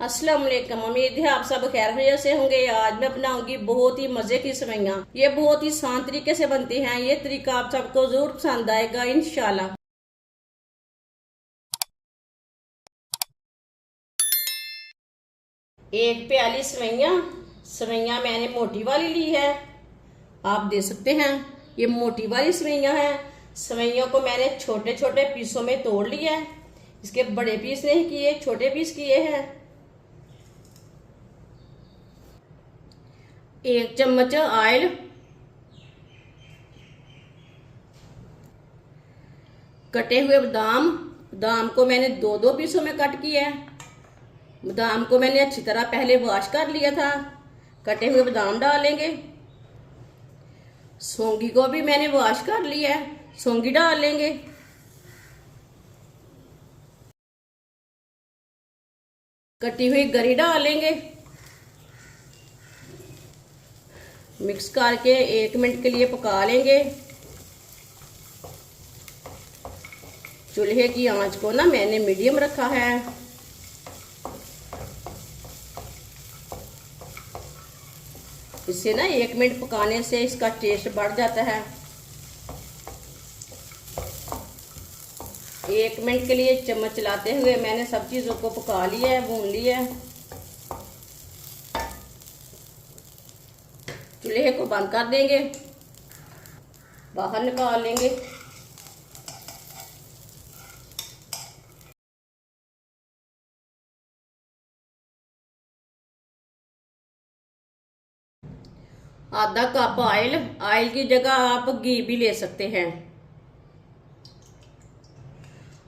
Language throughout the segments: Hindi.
अस्सलाम वालेकुम। उम्मीद है आप सब खैर खैरियत से होंगे। आज मैं बनाऊंगी बहुत ही मजे की सेवइयाँ। ये बहुत ही आसान तरीके से बनती हैं। ये तरीका आप सबको जरूर पसंद आएगा इंशाल्लाह। एक प्याली सेवइयाँ सेवइयाँ मैंने मोटी वाली ली है, आप दे सकते हैं। ये मोटी वाली सेवइयाँ हैं। सेवइयों को मैंने छोटे छोटे पीसों में तोड़ लिया है। इसके बड़े पीस नहीं किए, छोटे पीस किए हैं। 1 चम्मच ऑयल, कटे हुए बादाम। बादाम को मैंने दो दो पीसों में कट किया है। बादाम को मैंने अच्छी तरह पहले वॉश कर लिया था। कटे हुए बादाम डालेंगे। सौंगी को भी मैंने वॉश कर लिया है, सौंगी डाल लेंगे। कटी हुई गरी डालेंगे। मिक्स करके 1 मिनट के लिए पका लेंगे। चूल्हे की आंच को ना मैंने मीडियम रखा है। इससे ना 1 मिनट पकाने से इसका टेस्ट बढ़ जाता है। 1 मिनट के लिए चम्मच चलाते हुए मैंने सब चीज़ों को पका लिया है, भून लिया है। चूल्हे को बंद कर देंगे, बाहर निकाल लेंगे। आधा कप ऑयल, ऑयल की जगह आप घी भी ले सकते हैं।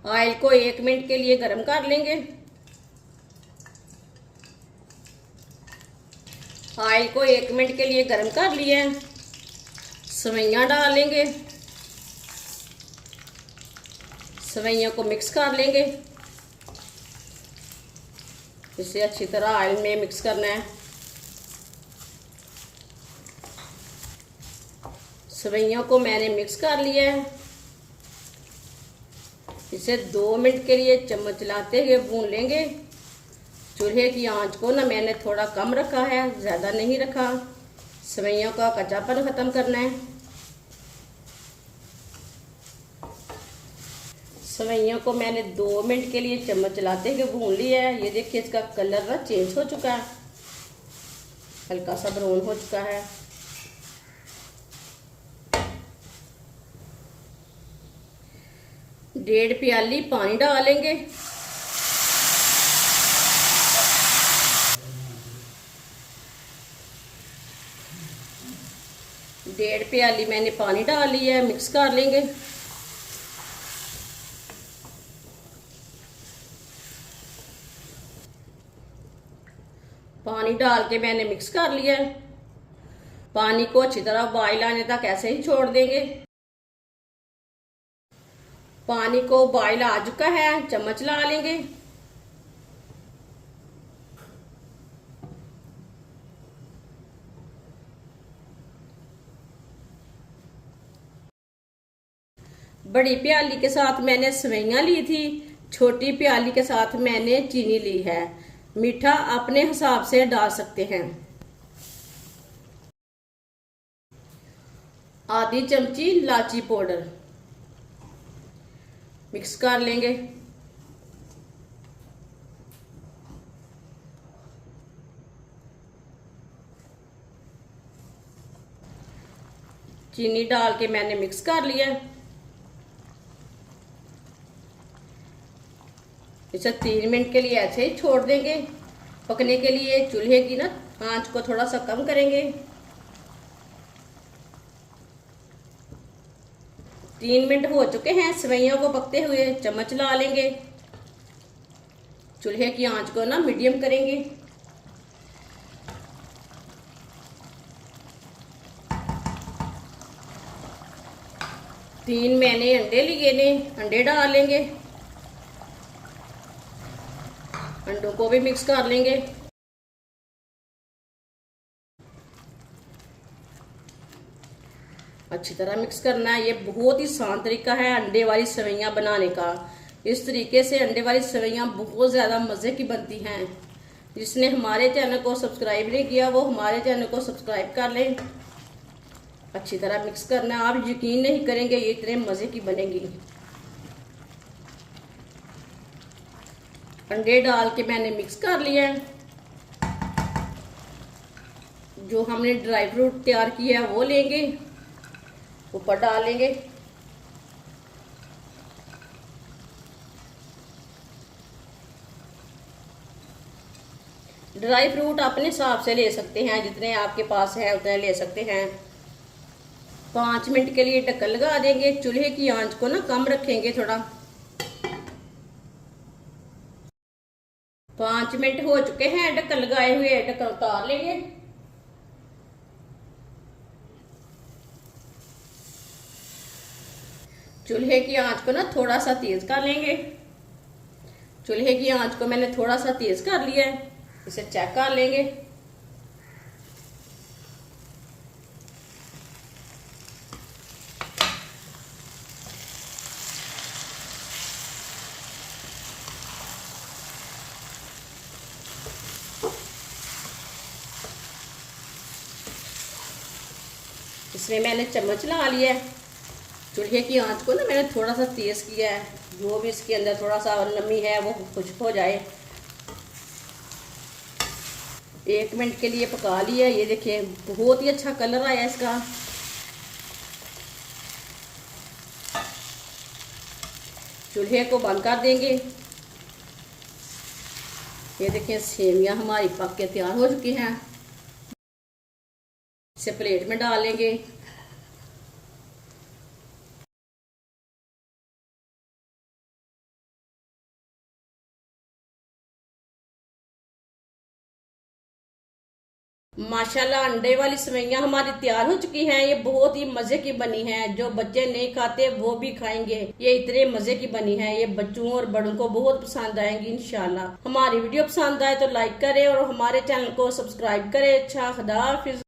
ऑयल को 1 मिनट के लिए गर्म कर लेंगे। ऑयल को 1 मिनट के लिए गर्म कर लिया है। सेवइयाँ डाल लेंगे। सेवइयों को मिक्स कर लेंगे। इसे अच्छी तरह ऑयल में मिक्स करना है। सेवइयों को मैंने मिक्स कर लिया है। इसे 2 मिनट के लिए चम्मच चलाते हुए भून लेंगे। चूल्हे की आंच को ना मैंने थोड़ा कम रखा है, ज़्यादा नहीं रखा। सेवइयों का कच्चापन ख़त्म करना है। सेवइयों को मैंने 2 मिनट के लिए चम्मच चलाते हुए भून लिया है। ये देखिए इसका कलर ना चेंज हो चुका है, हल्का सा ब्राउन हो चुका है। डेढ़ प्याली पानी डालेंगे। डेढ़ प्याली मैंने पानी डाल लिया है, मिक्स कर लेंगे। पानी डाल के मैंने मिक्स कर लिया है। पानी को अच्छी तरह बॉयल आने तक ऐसे ही छोड़ देंगे। पानी को बॉयल आ चुका है, चम्मच ला लेंगे। बड़ी प्याली के साथ मैंने सेवइयाँ ली थी, छोटी प्याली के साथ मैंने चीनी ली है। मीठा अपने हिसाब से डाल सकते हैं। आधी चमची इलायची पाउडर मिक्स कर लेंगे। चीनी डाल के मैंने मिक्स कर लिया। इसे 3 मिनट के लिए ऐसे ही छोड़ देंगे पकने के लिए। चूल्हे की ना आंच को थोड़ा सा कम करेंगे। 3 मिनट हो चुके हैं सेवइयों को पकते हुए। चम्मच ला लेंगे। चूल्हे की आंच को ना मीडियम करेंगे। तीन मैंने अंडे लिए ने, अंडे डाल लेंगे। अंडों को भी मिक्स कर लेंगे। अच्छी तरह मिक्स करना है। ये बहुत ही आसान तरीका है अंडे वाली सेवइयाँ बनाने का। इस तरीके से अंडे वाली सेवइयाँ बहुत ज़्यादा मज़े की बनती हैं। जिसने हमारे चैनल को सब्सक्राइब नहीं किया वो हमारे चैनल को सब्सक्राइब कर लें। अच्छी तरह मिक्स करना है। आप यकीन नहीं करेंगे ये इतने मज़े की बनेगी। अंडे डाल के मैंने मिक्स कर लिया है। जो हमने ड्राई फ्रूट तैयार किया है वो लेंगे, ऊपर डालेंगे। ड्राई फ्रूट अपने हिसाब से ले सकते हैं, जितने आपके पास है उतने ले सकते हैं। 5 मिनट के लिए ढक्कन लगा देंगे। चूल्हे की आंच को ना कम रखेंगे थोड़ा। 5 मिनट हो चुके हैं ढक्कन लगाए हुए। ढक्कन उतार लेंगे। चूल्हे की आंच को ना थोड़ा सा तेज कर लेंगे। चूल्हे की आंच को मैंने थोड़ा सा तेज कर लिया है। इसे चेक कर लेंगे। इसमें मैंने चम्मच लगा लिया है। चूल्हे की आंच को ना मैंने थोड़ा सा तेज किया है, जो भी इसके अंदर थोड़ा सा नमी है वो खुश्क हो जाए। 1 मिनट के लिए पका लिया। ये देखिए बहुत ही अच्छा कलर आया इसका। चूल्हे को बंद कर देंगे। ये देखिए सेवियां हमारी पक के तैयार हो चुकी हैं। इसे प्लेट में डालेंगे। माशाल्लाह अंडे वाली सेवइयां हमारी तैयार हो चुकी हैं। ये बहुत ही मजे की बनी है। जो बच्चे नहीं खाते वो भी खाएंगे। ये इतने मजे की बनी है। ये बच्चों और बड़ों को बहुत पसंद आएंगी इंशाल्लाह। हमारी वीडियो पसंद आए तो लाइक करें और हमारे चैनल को सब्सक्राइब करें। अच्छा, खुदा हाफिज।